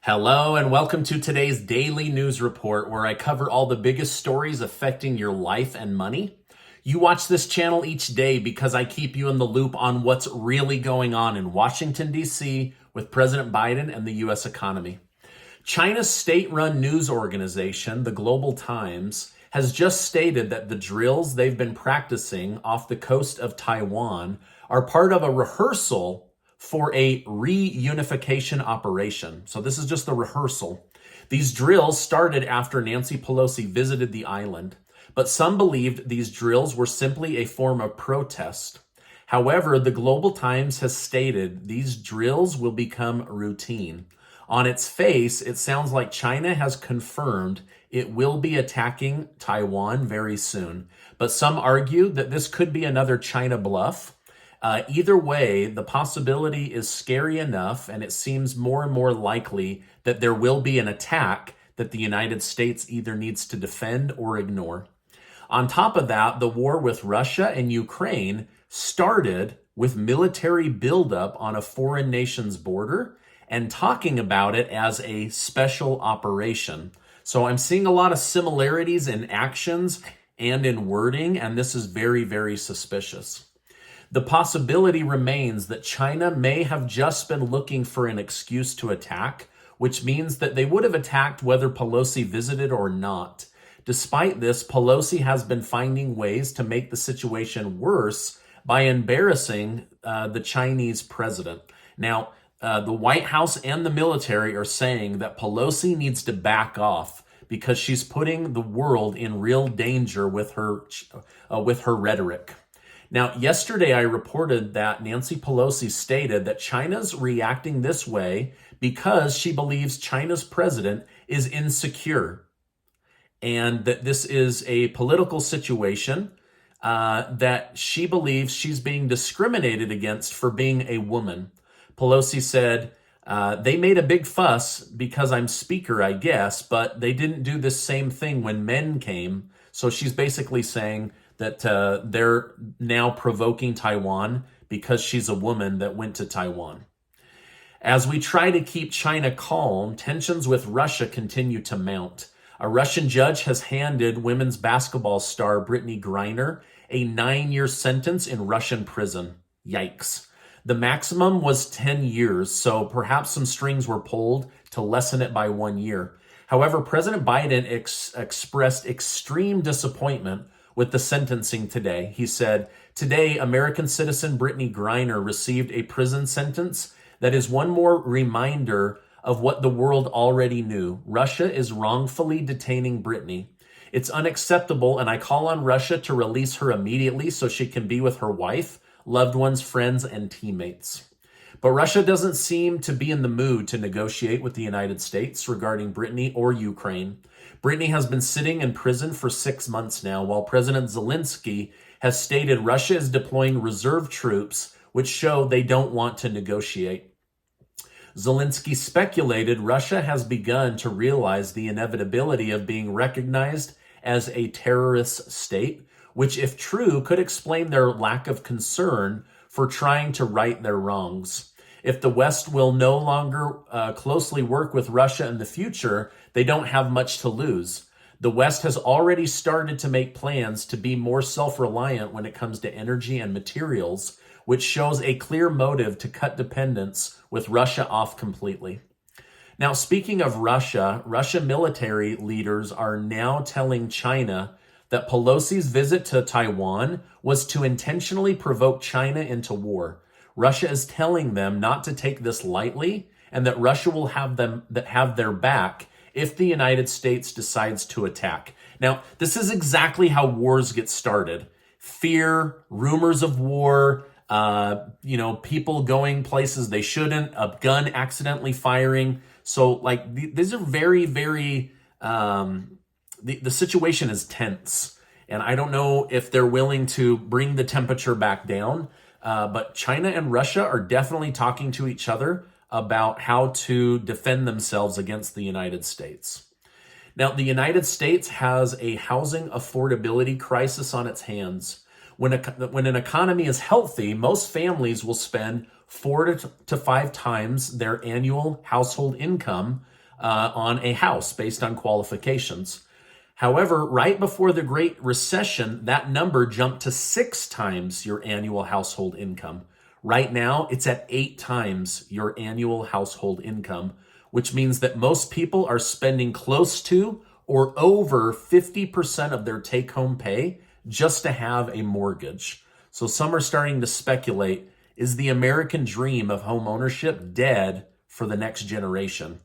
Hello and welcome to today's daily news report where I cover all the biggest stories affecting your life and money. You watch this channel each day because I keep you in the loop on what's really going on in Washington, D.C. with President Biden and the U.S. economy. China's state-run news organization, the Global Times, has just stated that the drills they've been practicing off the coast of Taiwan are part of a rehearsal for a reunification operation. So this is just the rehearsal. These drills started after Nancy Pelosi visited the island, but some believed these drills were simply a form of protest. However, the Global Times has stated these drills will become routine. On its face, it sounds like China has confirmed it will be attacking Taiwan very soon, but some argue that this could be another China bluff. Either way, the possibility is scary enough, and it seems more and more likely that there will be an attack that the United States either needs to defend or ignore. On top of that, the war with Russia and Ukraine started with military buildup on a foreign nation's border and talking about it as a special operation. So I'm seeing a lot of similarities in actions and in wording, and this is very, very suspicious. The possibility remains that China may have just been looking for an excuse to attack, which means that they would have attacked whether Pelosi visited or not. Despite this, Pelosi has been finding ways to make the situation worse by embarrassing the Chinese president. Now, the White House and the military are saying that Pelosi needs to back off because she's putting the world in real danger with her rhetoric. Now, yesterday I reported that Nancy Pelosi stated that China's reacting this way because she believes China's president is insecure and that this is a political situation that she believes she's being discriminated against for being a woman. Pelosi said, they made a big fuss because I'm speaker, I guess, but they didn't do this same thing when men came. So she's basically saying that they're now provoking Taiwan because she's a woman that went to Taiwan. As we try to keep China calm, tensions with Russia continue to mount. A Russian judge has handed women's basketball star Brittany Griner a 9-year sentence in Russian prison. Yikes. The maximum was 10 years, so perhaps some strings were pulled to lessen it by 1 year. However, President Biden expressed extreme disappointment with the sentencing today. He said, "Today, American citizen Brittany Griner received a prison sentence that is one more reminder of what the world already knew. Russia is wrongfully detaining Brittany. It's unacceptable, and I call on Russia to release her immediately so she can be with her wife, loved ones, friends, and teammates." But Russia doesn't seem to be in the mood to negotiate with the United States regarding Brittany or Ukraine. Brittany has been sitting in prison for 6 months now, while President Zelensky has stated Russia is deploying reserve troops, which show they don't want to negotiate. Zelensky speculated Russia has begun to realize the inevitability of being recognized as a terrorist state, which, if true, could explain their lack of concern for trying to right their wrongs. If the West will no longer closely work with Russia in the future, they don't have much to lose. The West has already started to make plans to be more self-reliant when it comes to energy and materials, which shows a clear motive to cut dependence with Russia off completely. Now, speaking of Russia, Russian military leaders are now telling China that Pelosi's visit to Taiwan was to intentionally provoke China into war. Russia is telling them not to take this lightly and that Russia will have their back if the United States decides to attack. Now, this is exactly how wars get started. Fear, rumors of war, people going places they shouldn't, a gun accidentally firing. So these are very, very, the situation is tense. And I don't know if they're willing to bring the temperature back down. But China and Russia are definitely talking to each other about how to defend themselves against the United States. Now, the United States has a housing affordability crisis on its hands. When an economy is healthy, most families will spend 4 to 5 times their annual household income on a house based on qualifications. However, right before the Great Recession, that number jumped to 6 times your annual household income. Right now, it's at 8 times your annual household income, which means that most people are spending close to or over 50% of their take-home pay just to have a mortgage. So some are starting to speculate, is the American dream of home ownership dead for the next generation?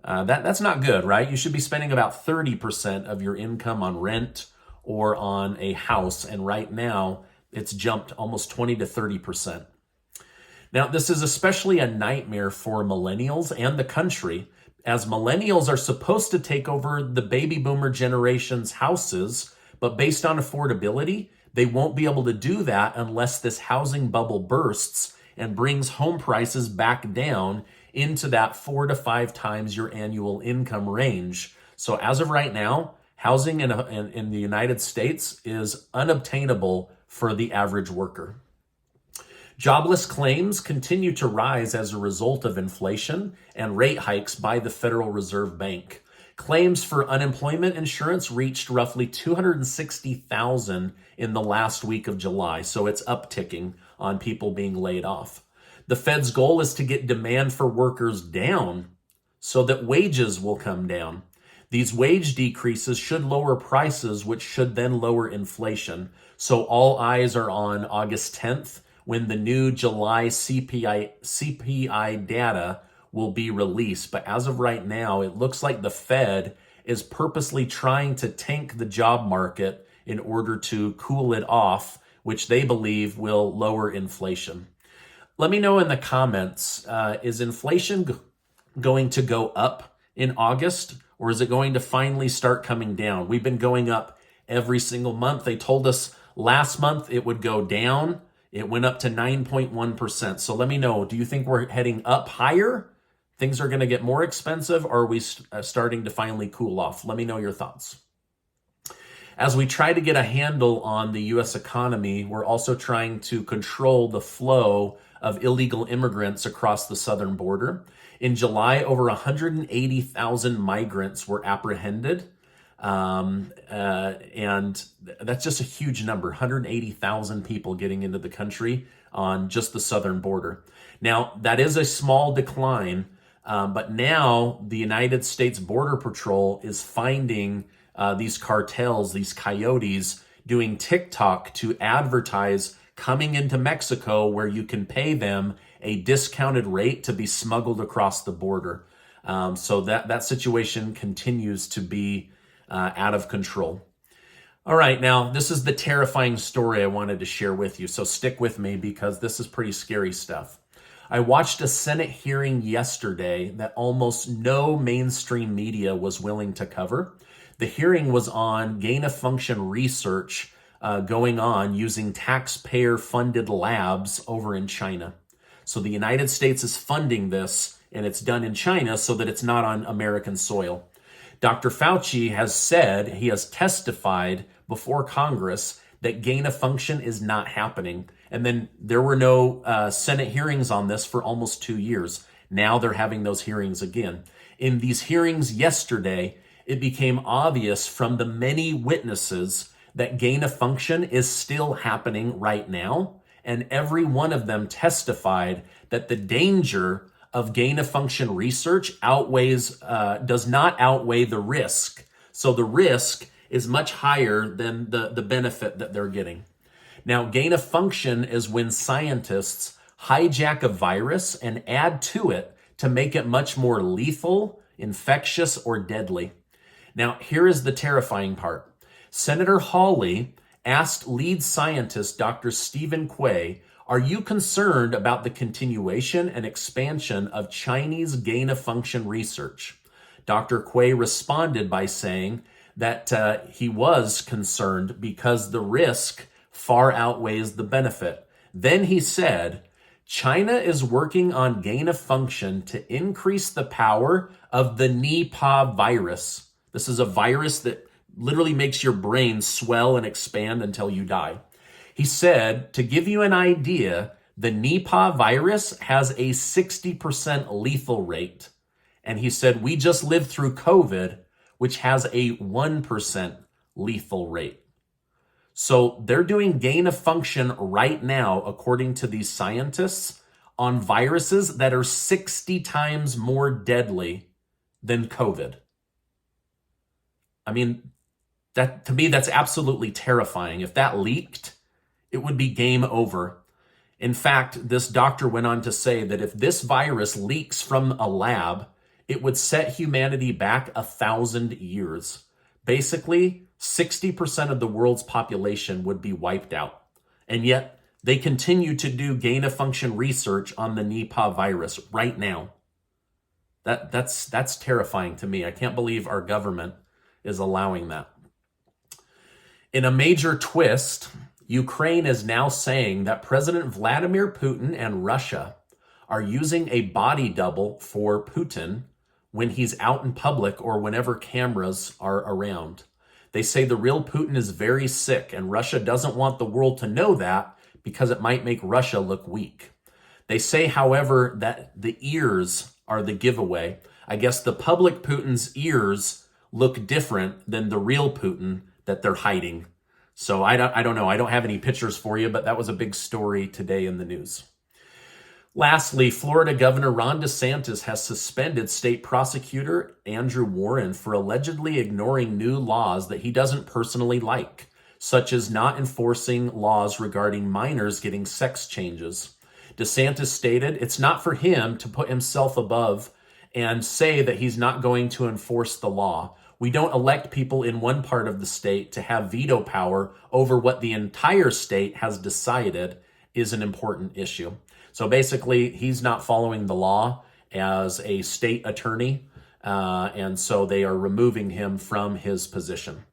That's not good, right? You should be spending about 30% of your income on rent or on a house. And right now, it's jumped almost 20 to 30%. Now, this is especially a nightmare for millennials and the country, as millennials are supposed to take over the baby boomer generation's houses, but based on affordability, they won't be able to do that unless this housing bubble bursts and brings home prices back down into that 4 to 5 times your annual income range. So as of right now, housing in the United States is unobtainable for the average worker. Jobless claims continue to rise as a result of inflation and rate hikes by the Federal Reserve Bank. Claims for unemployment insurance reached roughly 260,000 in the last week of July, so it's upticking on people being laid off. The Fed's goal is to get demand for workers down so that wages will come down. These wage decreases should lower prices, which should then lower inflation. So all eyes are on August 10th when the new July CPI data will be released. But as of right now, it looks like the Fed is purposely trying to tank the job market in order to cool it off, which they believe will lower inflation. Let me know in the comments, is inflation going to go up in August, or is it going to finally start coming down? We've been going up every single month. They told us last month it would go down. It went up to 9.1%. So let me know, do you think we're heading up higher? Things are going to get more expensive, or are we starting to finally cool off? Let me know your thoughts. As we try to get a handle on the U.S. economy, we're also trying to control the flow of illegal immigrants across the southern border. In July, over 180,000 migrants were apprehended. And that's just a huge number, 180,000 people getting into the country on just the southern border. Now, that is a small decline, but now the United States Border Patrol is finding these cartels, these coyotes, doing TikTok to advertise coming into Mexico where you can pay them a discounted rate to be smuggled across the border. So that situation continues to be out of control. All right, now this is the terrifying story I wanted to share with you. So stick with me because this is pretty scary stuff. I watched a Senate hearing yesterday that almost no mainstream media was willing to cover. The hearing was on gain-of-function research going on using taxpayer-funded labs over in China. So the United States is funding this, and it's done in China so that it's not on American soil. Dr. Fauci has said, he has testified before Congress that gain-of-function is not happening. And then there were no Senate hearings on this for almost 2 years. Now they're having those hearings again. In these hearings yesterday, it became obvious from the many witnesses that gain-of-function is still happening right now. And every one of them testified that the danger of gain-of-function research does not outweigh the risk. So the risk is much higher than the benefit that they're getting. Now, gain-of-function is when scientists hijack a virus and add to it to make it much more lethal, infectious, or deadly. Now, here is the terrifying part. Senator Hawley asked lead scientist Dr. Stephen Quay, are you concerned about the continuation and expansion of Chinese gain-of-function research? Dr. Quay responded by saying that he was concerned because the risk far outweighs the benefit. Then he said, China is working on gain-of-function to increase the power of the Nipah virus. This is a virus that literally makes your brain swell and expand until you die. He said, to give you an idea, the Nipah virus has a 60% lethal rate. And he said, we just lived through COVID, which has a 1% lethal rate. So they're doing gain of function right now, according to these scientists, on viruses that are 60 times more deadly than COVID. I mean, that to me, that's absolutely terrifying. If that leaked, it would be game over. In fact, this doctor went on to say that if this virus leaks from a lab, it would set humanity back 1,000 years. Basically, 60% of the world's population would be wiped out. And yet, they continue to do gain-of-function research on the Nipah virus right now. That's terrifying to me. I can't believe our government is allowing that. In a major twist, Ukraine is now saying that President Vladimir Putin and Russia are using a body double for Putin when he's out in public or whenever cameras are around. They say the real Putin is very sick, and Russia doesn't want the world to know that because it might make Russia look weak. They say, however, that the ears are the giveaway. I guess the public Putin's ears look different than the real Putin that they're hiding. So I don't know. I don't have any pictures for you, but that was a big story today in the news. Lastly, Florida Governor Ron DeSantis has suspended state prosecutor Andrew Warren for allegedly ignoring new laws that he doesn't personally like, such as not enforcing laws regarding minors getting sex changes. DeSantis stated it's not for him to put himself above and say that he's not going to enforce the law. We don't elect people in one part of the state to have veto power over what the entire state has decided is an important issue. So basically, he's not following the law as a state attorney, and so they are removing him from his position.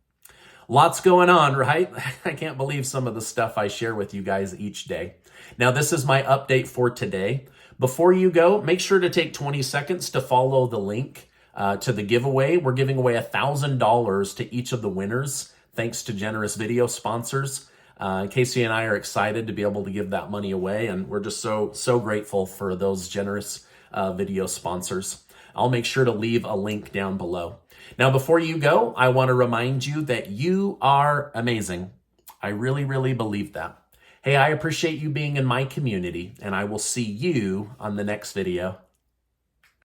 Lots going on, right? I can't believe some of the stuff I share with you guys each day. Now, this is my update for today. Before you go, make sure to take 20 seconds to follow the link to the giveaway. We're giving away $1,000 to each of the winners, thanks to generous video sponsors. Casey and I are excited to be able to give that money away, and we're just so grateful for those generous video sponsors. I'll make sure to leave a link down below. Now, before you go, I want to remind you that you are amazing. I really, really believe that. Hey, I appreciate you being in my community, and I will see you on the next video.